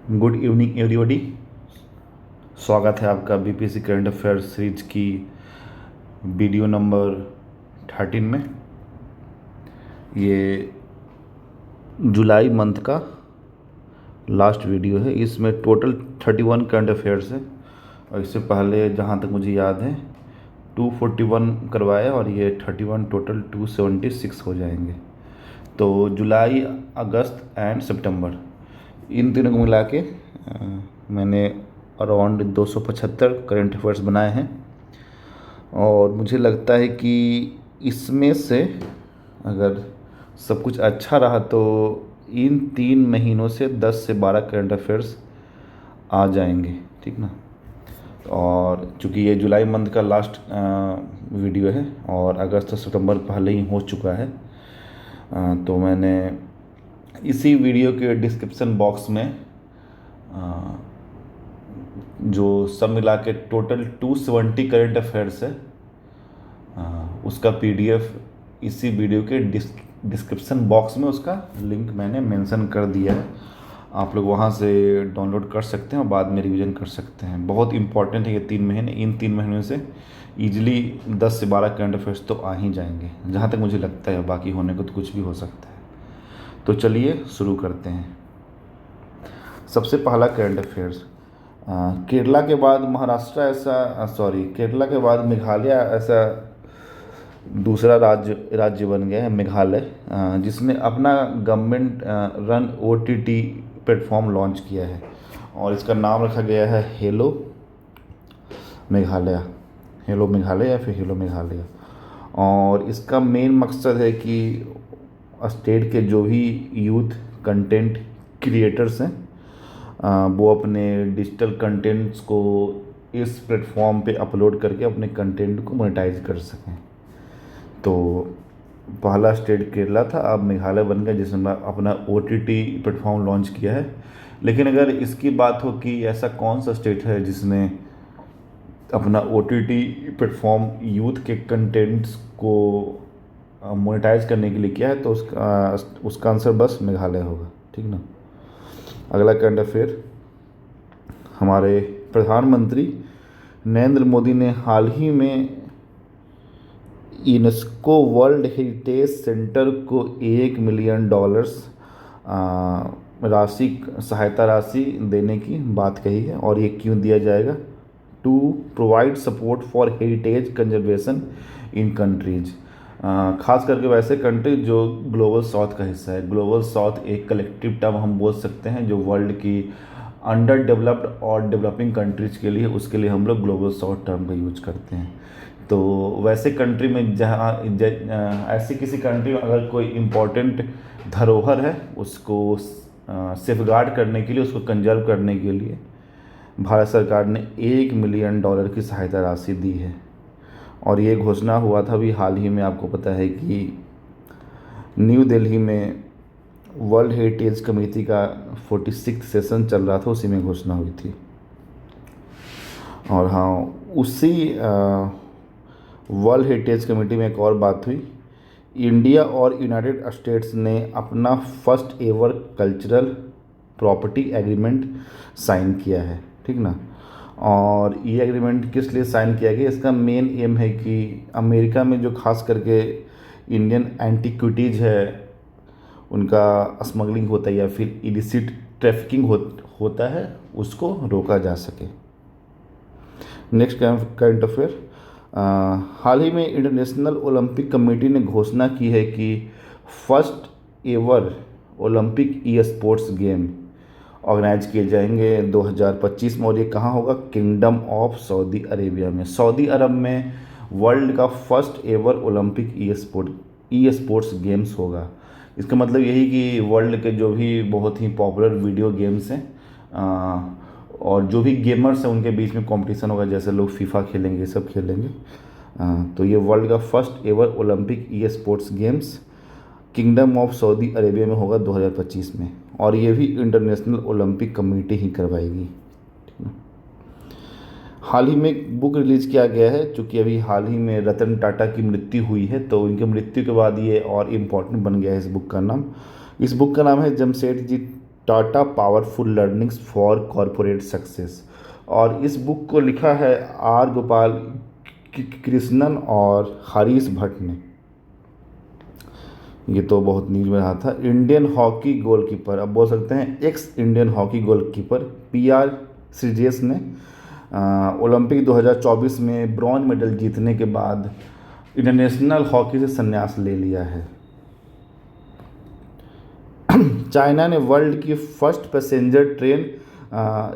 Good evening everybody. स्वागत है आपका बीपीएससी करंट अफेयर सीरीज की वीडियो नंबर 13 में। ये जुलाई मंथ का लास्ट वीडियो है। इसमें टोटल 31 करंट अफेयर्स है और इससे पहले जहाँ तक मुझे याद है 241 करवाया और ये 31 टोटल 276 हो जाएंगे। तो जुलाई, अगस्त एंड सितंबर इन तीनों को मिला के मैंने अराउंड 275 करंट अफेयर्स बनाए हैं और मुझे लगता है कि इसमें से अगर सब कुछ अच्छा रहा तो इन 3 महीनों से 10 से 12 करंट अफेयर्स आ जाएंगे, ठीक ना। और चूँकि ये जुलाई मंथ का लास्ट वीडियो है और अगस्त और सितंबर पहले ही हो चुका है, तो मैंने इसी वीडियो के डिस्क्रिप्शन बॉक्स में जो सब मिला के टोटल 270 करंट अफेयर्स है उसका पीडीएफ इसी वीडियो के डिस्क्रिप्शन बॉक्स में उसका लिंक मैंने मेंशन कर दिया है। आप लोग वहाँ से डाउनलोड कर सकते हैं और बाद में रिवीजन कर सकते हैं। बहुत इंपॉर्टेंट है ये 3 महीने। इन 3 महीनों से ईजिली 10 से 12 करंट अफेयर्स तो आ ही जाएंगे, जहाँ तक मुझे लगता है। बाकी होने को तो कुछ भी हो सकता है। तो चलिए शुरू करते हैं। सबसे पहला करंट अफेयर्स, केरला के बाद महाराष्ट्र केरला के बाद मेघालय ऐसा दूसरा राज्य बन गया है, मेघालय, जिसने अपना government run OTT platform launch किया है और इसका नाम रखा गया है हेलो मेघालय। हेलो मेघालय या फिर हेलो मेघालय। और इसका मेन मकसद है कि स्टेट के जो भी यूथ कंटेंट क्रिएटर्स हैं वो अपने डिजिटल कंटेंट्स को इस प्लेटफॉर्म पे अपलोड करके अपने कंटेंट को मोनेटाइज कर सकें। तो पहला स्टेट केरला था, अब मेघालय बन गया जिसने अपना ओटीटी प्लेटफॉर्म लॉन्च किया है। लेकिन अगर इसकी बात हो कि ऐसा कौन सा स्टेट है जिसने अपना ओटीटी प्लेटफॉर्म यूथ के कंटेंट्स को मोनेटाइज करने के लिए किया है, तो उसका आंसर बस मेघालय होगा, ठीक ना। अगला करंट अफेयर, हमारे प्रधानमंत्री नरेंद्र मोदी ने हाल ही में यूनेस्को वर्ल्ड हेरिटेज सेंटर को $1 मिलियन सहायता राशि देने की बात कही है। और ये क्यों दिया जाएगा? To provide support for heritage conservation in countries, खास करके वैसे कंट्री जो ग्लोबल साउथ का हिस्सा है। ग्लोबल साउथ एक कलेक्टिव टर्म हम बोल सकते हैं जो वर्ल्ड की अंडर डेवलप्ड और डेवलपिंग कंट्रीज के लिए, उसके लिए हम लोग ग्लोबल साउथ टर्म का यूज करते हैं। तो वैसे कंट्री में जहाँ ऐसी किसी कंट्री में अगर कोई इम्पोर्टेंट धरोहर है उसको सेफगार्ड करने के लिए, उसको कंजर्व करने के लिए भारत सरकार ने $1 मिलियन की सहायता राशि दी है। और ये घोषणा हुआ था भी हाल ही में। आपको पता है कि न्यू दिल्ली में वर्ल्ड हेरिटेज कमेटी का 46 सेशन चल रहा था, उसी में घोषणा हुई थी। और हाँ, उसी वर्ल्ड हेरिटेज कमेटी में एक और बात हुई। इंडिया और यूनाइटेड स्टेट्स ने अपना first ever cultural property agreement sign किया है, ठीक ना। और ये एग्रीमेंट किस लिए साइन किया गया? इसका मेन एम है कि अमेरिका में जो खास करके इंडियन एंटीक्विटीज़ है उनका स्मगलिंग होता है या फिर इलिसिट ट्रैफिकिंग होता है, उसको रोका जा सके। नेक्स्ट करंट अफेयर, हाल ही में इंटरनेशनल ओलंपिक कमेटी ने घोषणा की है कि first ever Olympic e sports game organise किए जाएंगे 2025 में। और ये कहाँ होगा? किंगडम ऑफ सऊदी अरेबिया में। सऊदी अरब में वर्ल्ड का first ever Olympic e sports games होगा। इसका मतलब यही कि वर्ल्ड के जो भी बहुत ही पॉपुलर वीडियो गेम्स हैं और जो भी गेमर्स हैं उनके बीच में कंपटीशन होगा। जैसे लोग फीफा खेलेंगे, ये सब खेलेंगे। तो ये वर्ल्ड का first ever Olympic e sports games kingdom of Saudi Arabia में होगा 2025 में। और ये भी इंटरनेशनल ओलंपिक कमेटी ही करवाएगी, ठीक है। हाल ही में एक बुक रिलीज़ किया गया है, चूँकि अभी हाल ही में रतन टाटा की मृत्यु हुई है, तो उनकी मृत्यु के बाद ये और इम्पोर्टेंट बन गया है इस बुक का नाम। इस बुक का नाम है Tata powerful learnings for corporate success. और इस बुक को लिखा है आर गोपाल कृष्णन और हरीश भट्ट ने। ये तो बहुत न्यूज में रहा था। इंडियन हॉकी गोलकीपर, अब बोल सकते हैं x Indian hockey goalkeeper PR Sreejesh ने ओलंपिक 2024 में ब्रॉन्ज मेडल जीतने के बाद इंटरनेशनल हॉकी से संन्यास ले लिया है। चाइना ने वर्ल्ड की फर्स्ट पैसेंजर ट्रेन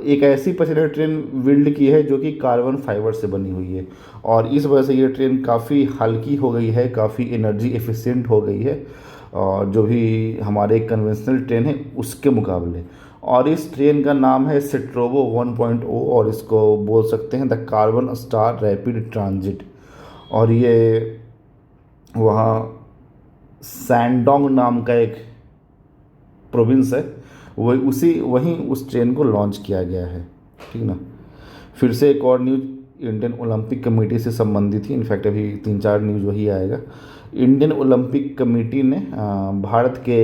एक ऐसी पैसेंजर ट्रेन बिल्ड की है जो कि कार्बन फाइबर से बनी हुई है, और इस वजह से ये ट्रेन काफ़ी हल्की हो गई है, काफ़ी एनर्जी एफिशिएंट हो गई है, और जो भी हमारे कन्वेंशनल ट्रेन है उसके मुकाबले। और इस ट्रेन का नाम है सेट्रोवो 1.0, और इसको बोल सकते हैं the carbon star rapid transit. और ये वहाँ सैंडोंग नाम का एक प्रोविंस है, वहीं उस ट्रेन को लॉन्च किया गया है। ठीक ना। फिर से एक और न्यूज़ इंडियन ओलंपिक कमेटी से संबंधित ही, इनफैक्ट अभी 3-4 न्यूज़ वही आएगा। इंडियन ओलंपिक कमेटी ने भारत के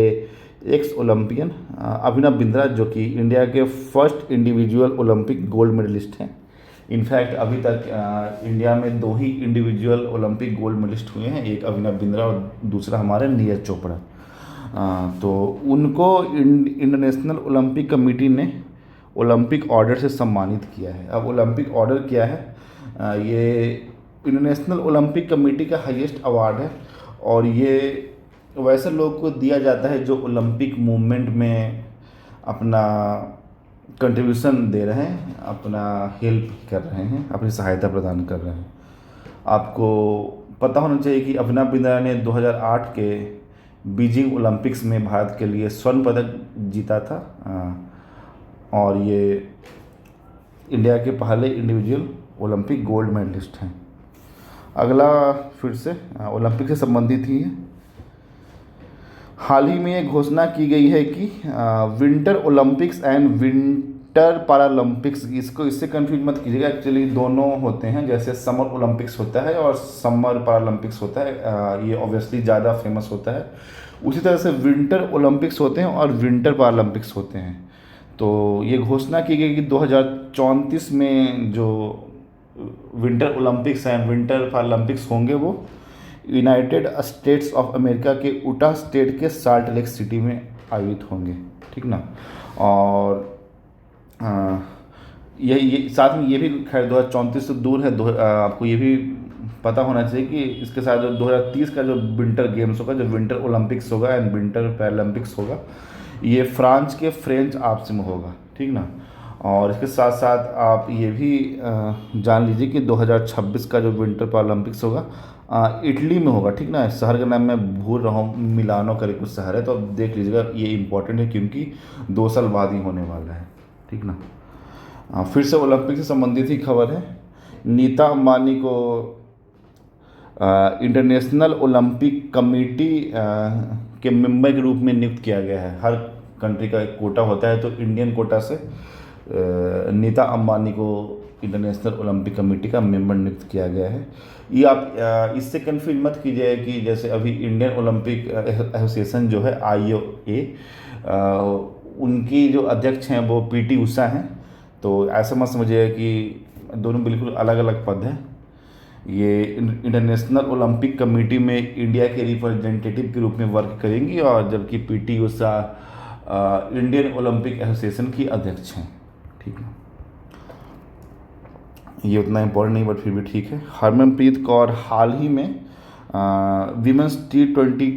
एक्स ओलंपियन अभिनव बिंद्रा, जो कि इंडिया के first individual Olympic gold medallist हैं, इनफैक्ट अभी तक इंडिया में 2 ही इंडिविजुअल ओलंपिक गोल्ड मेडलिस्ट हुए हैं, एक अभिनव बिंद्रा और दूसरा हमारे नीरज चोपड़ा। तो उनको इंटरनेशनल ओलंपिक कमेटी ने ओलंपिक ऑर्डर से सम्मानित किया है। अब ओलंपिक ऑर्डर क्या है? ये इंटरनेशनल ओलंपिक कमेटी का हाईएस्ट अवार्ड है, और ये वैसे लोग को दिया जाता है जो ओलंपिक मूवमेंट में अपना कंट्रीब्यूशन दे रहे हैं, अपना हेल्प कर रहे हैं, अपनी सहायता प्रदान कर रहे हैं। आपको पता होना चाहिए कि अभिनव बिंद्रा ने 2008 के बीजिंग ओलंपिक्स में भारत के लिए स्वर्ण पदक जीता था, और ये इंडिया के पहले इंडिविजुअल ओलंपिक गोल्ड मेडलिस्ट हैं। अगला फिर से ओलंपिक से संबंधित ही है। हाल ही में ये घोषणा की गई है कि winter Olympics and winter Paralympics, इससे कंफ्यूज मत कीजिएगा, एक्चुअली दोनों होते हैं। जैसे समर ओलंपिक्स होता है और समर पैरालंपिक्स होता है, ये ऑब्वियसली ज़्यादा फेमस होता है। उसी तरह से विंटर ओलंपिक्स होते हैं और विंटर पैरालंपिक्स होते हैं। तो ये घोषणा की गई कि 2034 में जो winter Olympics and winter Paralympics होंगे वो यूनाइटेड स्टेट्स ऑफ अमेरिका के उटा स्टेट के साल्ट लेक सिटी में आयोजित होंगे। ठीक ना। और ये साथ में ये भी खैर 2034 से दूर है, आपको ये भी पता होना चाहिए कि इसके साथ जो 2030 का जो विंटर गेम्स होगा, जो विंटर ओलंपिक्स होगा एंड विंटर पैरालंपिक्स होगा, ये फ्रांस के फ्रेंच आल्प्स में होगा। ठीक ना। और इसके साथ साथ आप ये भी जान लीजिए कि 2026 का जो विंटर पैरालंपिक्स होगा इटली में होगा। ठीक ना। शहर का नाम मैं भूल रहा हूँ, मिलानो करके कुछ शहर है, तो अब देख लीजिएगा, ये इंपॉर्टेंट है क्योंकि 2 साल बाद ही होने वाला है। ठीक ना। फिर से ओलंपिक से संबंधित ही खबर है। नीता अंबानी को इंटरनेशनल ओलंपिक कमेटी के मेंबर के रूप में नियुक्त किया गया है। हर कंट्री का एक कोटा होता है, तो इंडियन कोटा से नीता अंबानी को इंटरनेशनल ओलंपिक कमेटी का मेंबर नियुक्त किया गया है। ये आप इससे कन्फ्यूज मत कीजिए कि जैसे अभी इंडियन ओलंपिक एसोसिएशन जो है IOA, उनकी जो अध्यक्ष हैं वो PT उषा हैं, तो ऐसा मत समझिए कि दोनों बिल्कुल अलग अलग पद हैं। ये इंटरनेशनल ओलंपिक कमेटी में इंडिया के रिप्रेजेंटेटिव के रूप में वर्क करेंगी, और जबकि PT Usha Indian Olympic association की अध्यक्ष हैं। ठीक है। ये उतना इम्पोर्टेंट नहीं, बट फिर भी ठीक है। हरमनप्रीत कौर हाल ही में विमेंस T20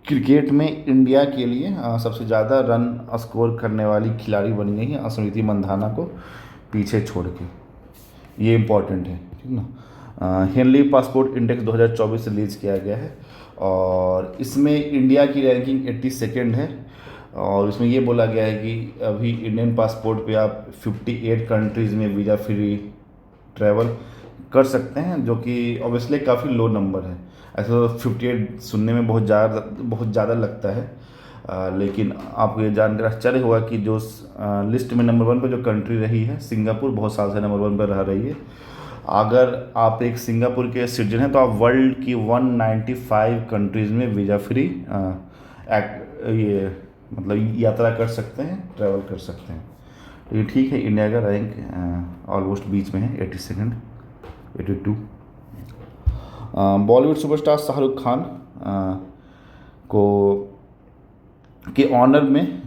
क्रिकेट में इंडिया के लिए सबसे ज़्यादा रन स्कोर करने वाली खिलाड़ी बन गई है, स्मृति मंधाना को पीछे छोड़ के। ये इम्पोर्टेंट है। ठीक ना। हेनली पासपोर्ट इंडेक्स 2024 रिलीज़ किया गया है, और इसमें इंडिया की रैंकिंग 82nd है, और इसमें ये बोला गया है कि अभी इंडियन पासपोर्ट पे आप 58 कंट्रीज़ में वीज़ा फ्री ट्रैवल कर सकते हैं, जो कि ऑब्वियसली काफ़ी लो नंबर है। ऐसा तो 58 सुनने में बहुत ज़्यादा लगता है, लेकिन आपको ये जानकर आश्चर्य होगा कि जो लिस्ट में नंबर 1 पर जो कंट्री रही है, सिंगापुर बहुत साल से नंबर 1 पर रह रही है। अगर आप एक सिंगापुर के सिटीजन हैं तो आप वर्ल्ड की 195 कंट्रीज़ में वीज़ा फ्री ये मतलब यात्रा कर सकते हैं, ट्रैवल कर सकते हैं। तो ये ठीक है, इंडिया का रैंक ऑलमोस्ट बीच में है, 82nd, 82। बॉलीवुड सुपरस्टार शाहरुख खान को के ऑनर में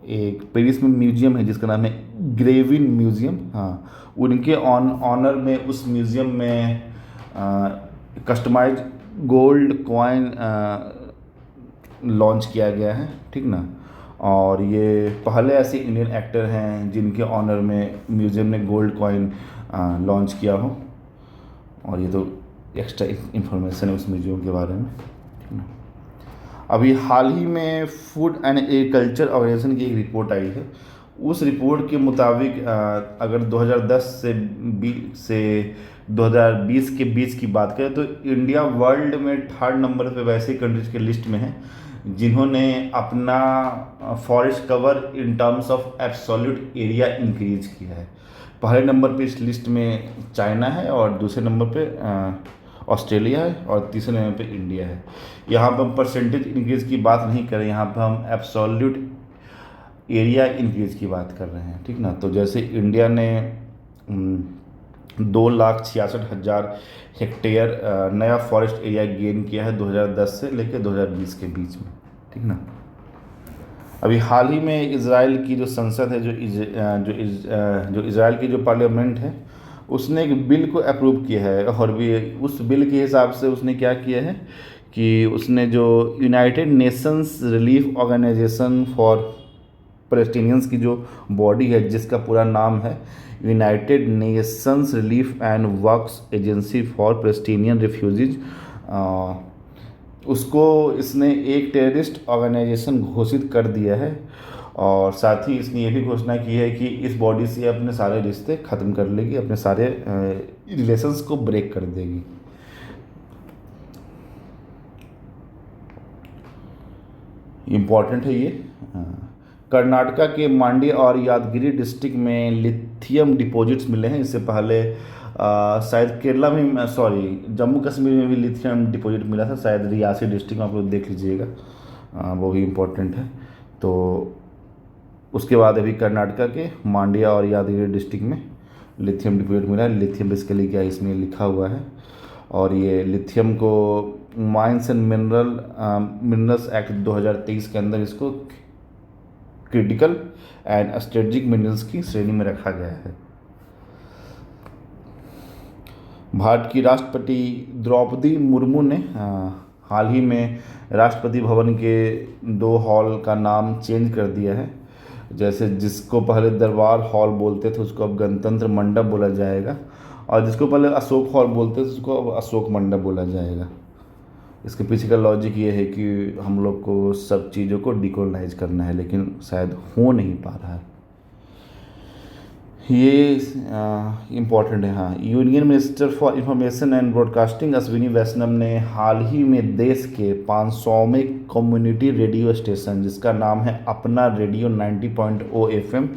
एक पेरिस में म्यूजियम है जिसका नाम है ग्रेविन म्यूजियम। हाँ, उनके ऑनर में उस म्यूजियम में कस्टमाइज गोल्ड कॉइन लॉन्च किया गया है, ठीक ना। और ये पहले ऐसे इंडियन एक्टर हैं जिनके ऑनर में म्यूजियम ने गोल्ड कॉइन लॉन्च किया हो। और ये तो एक्स्ट्रा इंफॉर्मेशन है उस म्यूजियम के बारे में, ठीक ना। अभी हाल ही में फूड एंड एग्रीकल्चर ऑर्गेनाइजेशन की एक रिपोर्ट आई है। उस रिपोर्ट के मुताबिक अगर 2010 से 2020 के बीच की बात करें तो इंडिया वर्ल्ड में 3rd नंबर पे वैसे कंट्रीज के लिस्ट में है जिन्होंने अपना forest cover in terms of absolute area increase किया है। पहले नंबर पे इस लिस्ट में चाइना है और दूसरे नंबर पे ऑस्ट्रेलिया है और तीसरे नंबर पे इंडिया है। यहाँ पर हम परसेंटेज इंक्रीज की बात नहीं कर रहे, यहाँ पर हम एब्सोल्यूट एरिया इंक्रीज की बात कर रहे हैं, ठीक ना। तो जैसे इंडिया ने 2,66,000 हेक्टेयर नया फॉरेस्ट एरिया गेन किया है 2010 से लेकर 2020 के बीच में, ठीक ना। अभी हाल ही में इज़राइल की जो संसद है, जो इज़राइल की जो पार्लियामेंट है, उसने एक बिल को अप्रूव किया है। और भी उस बिल के हिसाब से उसने क्या किया है कि उसने जो United Nations relief organisation for Palestinians की जो बॉडी है जिसका पूरा नाम है United Nations relief and works agency for Palestinian refugees, उसको इसने एक टेररिस्ट ऑर्गेनाइजेशन घोषित कर दिया है। और साथ ही इसने ये भी घोषणा की है कि इस बॉडी से अपने सारे रिश्ते ख़त्म कर लेगी, अपने सारे रिलेशंस को ब्रेक कर देगी। इम्पॉर्टेंट है ये। कर्नाटका के मांड्या और यादगिरी डिस्ट्रिक्ट में लिथियम डिपॉजिट्स मिले हैं। इससे पहले शायद केरला में, जम्मू कश्मीर में भी लिथियम डिपॉजिट मिला था, शायद रियासी डिस्ट्रिक्ट में, आप लोग देख लीजिएगा, वो भी इम्पोर्टेंट है। तो उसके बाद अभी कर्नाटका के मांड्या और यादगिरी डिस्ट्रिक्ट में लिथियम डिपॉजिट मिला है। लिथियम बेसिकली क्या इसमें लिखा हुआ है। और ये लिथियम को माइंस एंड मिनरल्स एक्ट 2023 के अंदर इसको क्रिटिकल एंड स्ट्रेटेजिक मिनरल्स की श्रेणी में रखा गया है। भारत की राष्ट्रपति द्रौपदी मुर्मू ने हाल ही में राष्ट्रपति भवन के 2 हॉल का नाम चेंज कर दिया है। जैसे जिसको पहले दरबार हॉल बोलते थे उसको अब गणतंत्र मंडप बोला जाएगा, और जिसको पहले अशोक हॉल बोलते थे उसको अब अशोक मंडप बोला जाएगा। इसके पीछे का लॉजिक ये है कि हम लोग को सब चीज़ों को डिकोलाइज करना है, लेकिन शायद हो नहीं पा रहा है। ये इम्पॉर्टेंट है। हाँ, union minister for information and broadcasting Ashwini Vaishnaw ने हाल ही में देश के 500वें कम्युनिटी रेडियो स्टेशन जिसका नाम है अपना रेडियो 90.0 FM,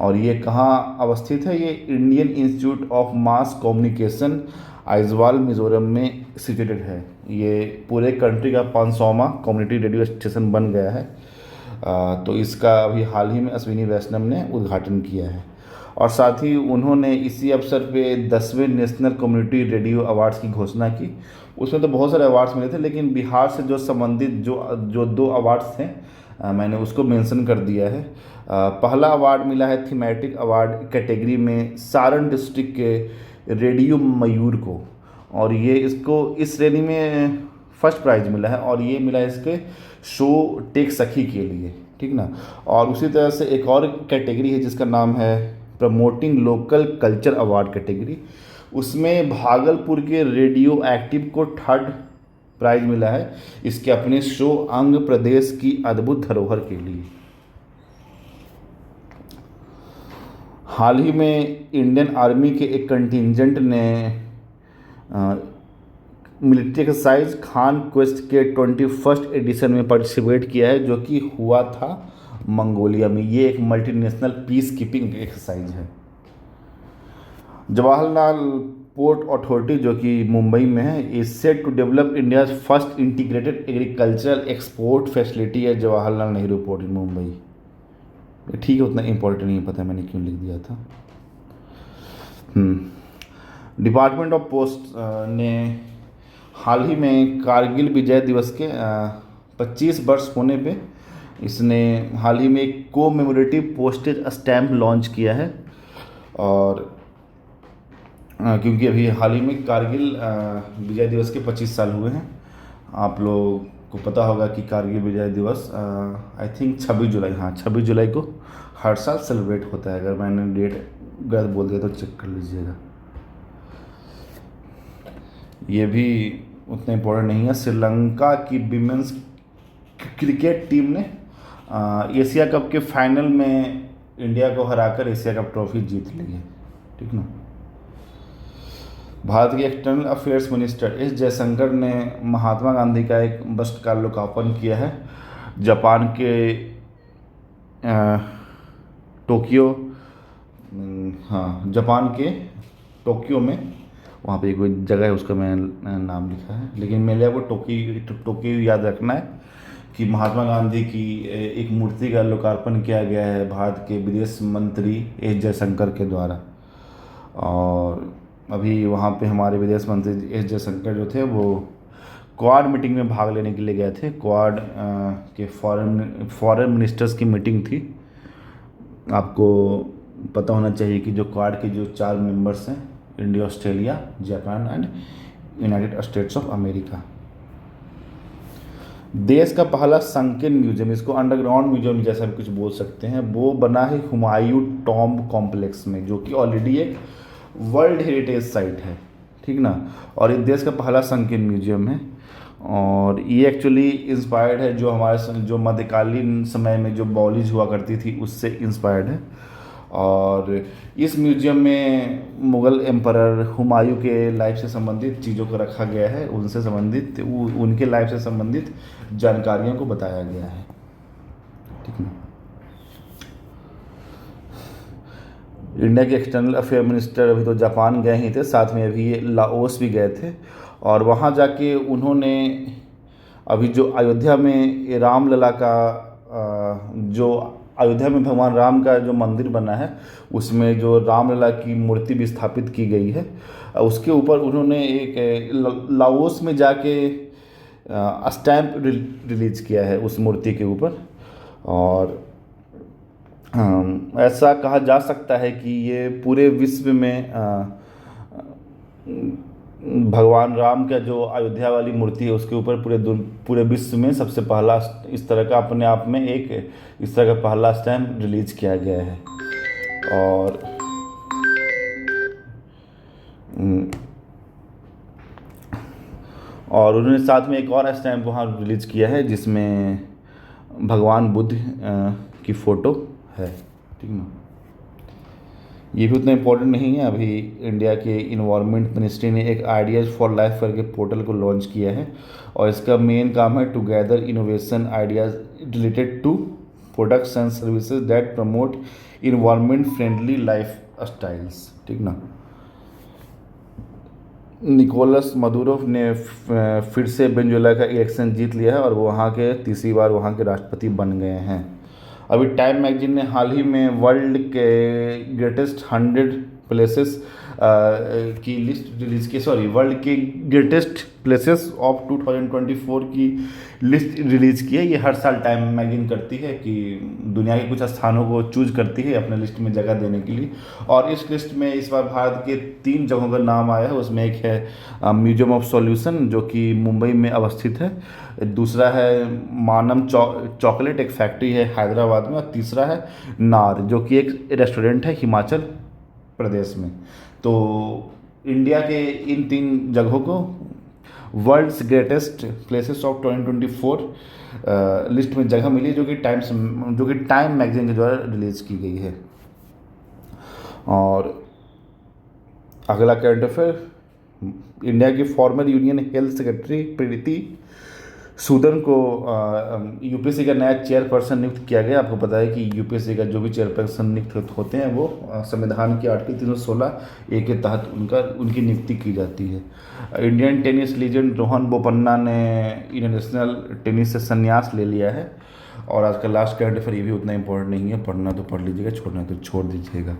और ये कहाँ अवस्थित है, ये Indian institute of mass communication Aizawl Mizoram में सिचुएटेड है। ये पूरे कंट्री का 500वां कम्युनिटी रेडियो स्टेशन बन गया है। तो इसका अभी हाल ही में अश्विनी वैष्णव ने उद्घाटन किया है। और साथ ही उन्होंने इसी अवसर पे 10वें नेशनल कम्युनिटी रेडियो अवार्ड्स की घोषणा की। उसमें तो बहुत सारे अवार्ड्स मिले थे, लेकिन बिहार से जो संबंधित जो 2 अवार्ड्स थे मैंने उसको मेंशन कर दिया है। पहला अवार्ड मिला है थीमेटिक अवार्ड कैटेगरी में सारण डिस्ट्रिक्ट के रेडियो मयूर को, और ये इसको इस श्रेणी में फर्स्ट प्राइज मिला है, और ये मिला है इसके शो टेक सखी के लिए, ठीक ना। और उसी तरह से एक और कैटेगरी है जिसका नाम है promoting local culture award category, उसमें भागलपुर के रेडियो एक्टिव को 3rd प्राइज मिला है इसके अपने शो अंग प्रदेश की अद्भुत धरोहर के लिए। हाल ही में इंडियन आर्मी के एक कंटिजेंट ने मिलिट्री एक्सरसाइज खान क्वेस्ट के 21st एडिशन में पार्टिसिपेट किया है, जो कि हुआ था मंगोलिया में। ये एक मल्टीनेशनल पीस कीपिंग एक्सरसाइज है। जवाहरलाल पोर्ट अथॉरिटी जो कि मुंबई में है is set to develop India first integrated agricultural export facility है जवाहरलाल नेहरू पोर्ट इन मुंबई। ठीक है, उतना इम्पोर्टेंट नहीं पता मैंने क्यों लिख दिया था। डिपार्टमेंट ऑफ पोस्ट ने हाल ही में कारगिल विजय दिवस के 25 वर्ष होने पे इसने हाल ही में एक कोमेमोरेटिव पोस्टेज स्टैम्प लॉन्च किया है। और क्योंकि अभी हाल ही में कारगिल विजय दिवस के 25 साल हुए हैं। आप लोग को पता होगा कि कारगिल विजय दिवस आई थिंक 26 जुलाई, हाँ 26 जुलाई को हर साल सेलिब्रेट होता है। अगर मैंने डेट गलत बोल दिया तो चेक कर लीजिएगा। ये भी उतना इम्पोर्टेंट नहीं है। श्रीलंका की विमेंस क्रिकेट टीम ने एशिया कप के फाइनल में इंडिया को हराकर एशिया कप ट्रॉफी जीत ली है। ठीक ना। भारत के external affairs minister S Jaishankar ने महात्मा गांधी का एक बस्ट का लोकार्पण किया है जापान के टोक्यो, हाँ जापान के टोक्यो में। वहाँ पे कोई जगह है उसका मैंने नाम लिखा है, लेकिन मेरे को टोक्यो याद रखना है कि महात्मा गांधी की एक मूर्ति का लोकार्पण किया गया है भारत के विदेश मंत्री एस जयशंकर के द्वारा। और अभी वहाँ पे हमारे विदेश मंत्री एस जयशंकर जो थे वो क्वाड मीटिंग में भाग लेने के लिए गए थे। क्वाड के फॉरेन मिनिस्टर्स की मीटिंग थी। आपको पता होना चाहिए कि जो क्वाड के जो 4 मेंबर्स हैं, India, Australia, Japan and United states of America. देश का पहला संकीर्ण म्यूजियम, इसको अंडरग्राउंड म्यूजियम जैसा भी कुछ बोल सकते हैं, वो बना है हुमायूं टॉम्ब कॉम्प्लेक्स में, जो कि ऑलरेडी एक वर्ल्ड हेरिटेज साइट है। ठीक ना। और ये देश का पहला संकीर्ण म्यूजियम है। और ये एक्चुअली इंस्पायर्ड है जो हमारे जो मध्यकालीन समय में जो बॉलीज हुआ करती थी उससे इंस्पायर्ड है। और इस म्यूजियम में मुग़ल एम्परर हुमायूं के लाइफ से संबंधित चीज़ों को रखा गया है, उनसे संबंधित उनके लाइफ से संबंधित जानकारियों को बताया गया है। ठीक है। इंडिया के एक्सटर्नल अफेयर मिनिस्टर अभी तो जापान गए ही थे, साथ में अभी ये लाओस भी गए थे। और वहाँ जाके उन्होंने अभी जो अयोध्या में रामलला का जो अयोध्या में भगवान राम का जो मंदिर बना है उसमें जो रामलला की मूर्ति भी स्थापित की गई है, उसके ऊपर उन्होंने एक लाओस में जाके स्टैम्प रिलीज किया है उस मूर्ति के ऊपर। और ऐसा कहा जा सकता है कि ये पूरे विश्व में भगवान राम का जो अयोध्या वाली मूर्ति है उसके ऊपर पूरे विश्व में सबसे पहला इस तरह का अपने आप में एक इस तरह का पहला स्टैम्प रिलीज किया गया है। और उन्होंने साथ में एक और स्टैम्प वहाँ रिलीज किया है जिसमें भगवान बुद्ध की फ़ोटो है। ठीक ना। ये भी उतना इम्पोर्टेंट नहीं है। अभी इंडिया के इन्वायरमेंट मिनिस्ट्री ने एक आइडियाज़ फॉर लाइफ करके पोर्टल को लॉन्च किया है और इसका मेन काम है to gather innovation ideas related to products and services that promote environment friendly life styles. ठीक ना। निकोलस मदुरोव ने फिर से वेनेजुएला का इलेक्शन जीत लिया है और वो वहाँ के तीसरी बार वहाँ के राष्ट्रपति बन गए हैं। अभी टाइम मैगजीन ने हाल ही में वर्ल्ड के ग्रेटेस्ट 100 प्लेसेस की लिस्ट रिलीज़ की, वर्ल्ड के ग्रेटेस्ट प्लेसेस ऑफ 2024 की लिस्ट रिलीज़ की है। ये हर साल टाइम मैगजीन करती है कि दुनिया के कुछ स्थानों को चूज करती है अपने लिस्ट में जगह देने के लिए। और इस लिस्ट में इस बार भारत के 3 जगहों का नाम आया है। उसमें एक है म्यूजियम ऑफ सॉल्यूशन जो कि मुंबई में अवस्थित है, दूसरा है मानम चॉकलेट एक फैक्ट्री है हैदराबाद में, और तीसरा है नार जो कि एक रेस्टोरेंट है हिमाचल प्रदेश में। तो इंडिया के इन 3 जगहों को world's greatest places of 2024 list में जगह मिली जो कि टाइम मैगजीन के द्वारा रिलीज़ की गई है। और अगला करंट अफेयर, इंडिया की former union health secretary Preeti Sudan को यूपीएससी का नया चेयरपर्सन नियुक्त किया गया। आपको पता है कि यूपीएससी का जो भी चेयरपर्सन नियुक्त होते हैं वो संविधान के आर्टिकल 316 ए के तहत उनकी नियुक्ति की जाती है। Indian tennis legend Rohan Bopanna ने इंटरनेशनल टेनिस से संन्यास ले लिया है। और आज का लास्ट करंट अफेयर ये भी उतना इंपॉर्टेंट नहीं है, पढ़ना तो पढ़ लीजिएगा, छोड़ना तो छोड़ दीजिएगा।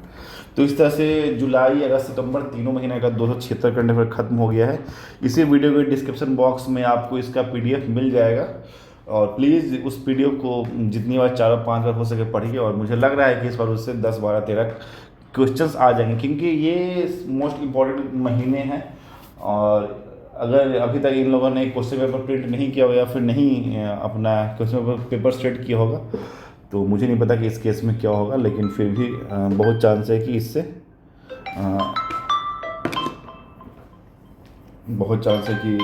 तो इस तरह से जुलाई, अगस्त, सितंबर तीनों महीने का 276 करंट अफेयर खत्म हो गया है। इसी वीडियो के डिस्क्रिप्शन बॉक्स में आपको इसका पीडीएफ मिल जाएगा और प्लीज़ उस पीडीएफ को जितनी बार 4-5 बार हो सके पढ़िए। और मुझे लग रहा है कि इस बार उससे 10, 12, 13 क्वेश्चंस आ जाएंगे, क्योंकि ये मोस्ट इम्पॉर्टेंट महीने हैं। और अगर अभी तक इन लोगों ने क्वेश्चन पेपर प्रिंट नहीं किया होगा या फिर नहीं अपना क्वेश्चन पेपर सेट किया होगा तो मुझे नहीं पता कि इस केस में क्या होगा, लेकिन फिर भी बहुत चांस है कि इससे बहुत चांस है कि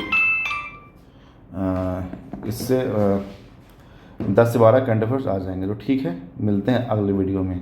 इससे 10 से 12 करंट अफेयर्स आ जाएंगे। तो ठीक है, मिलते हैं अगले वीडियो में।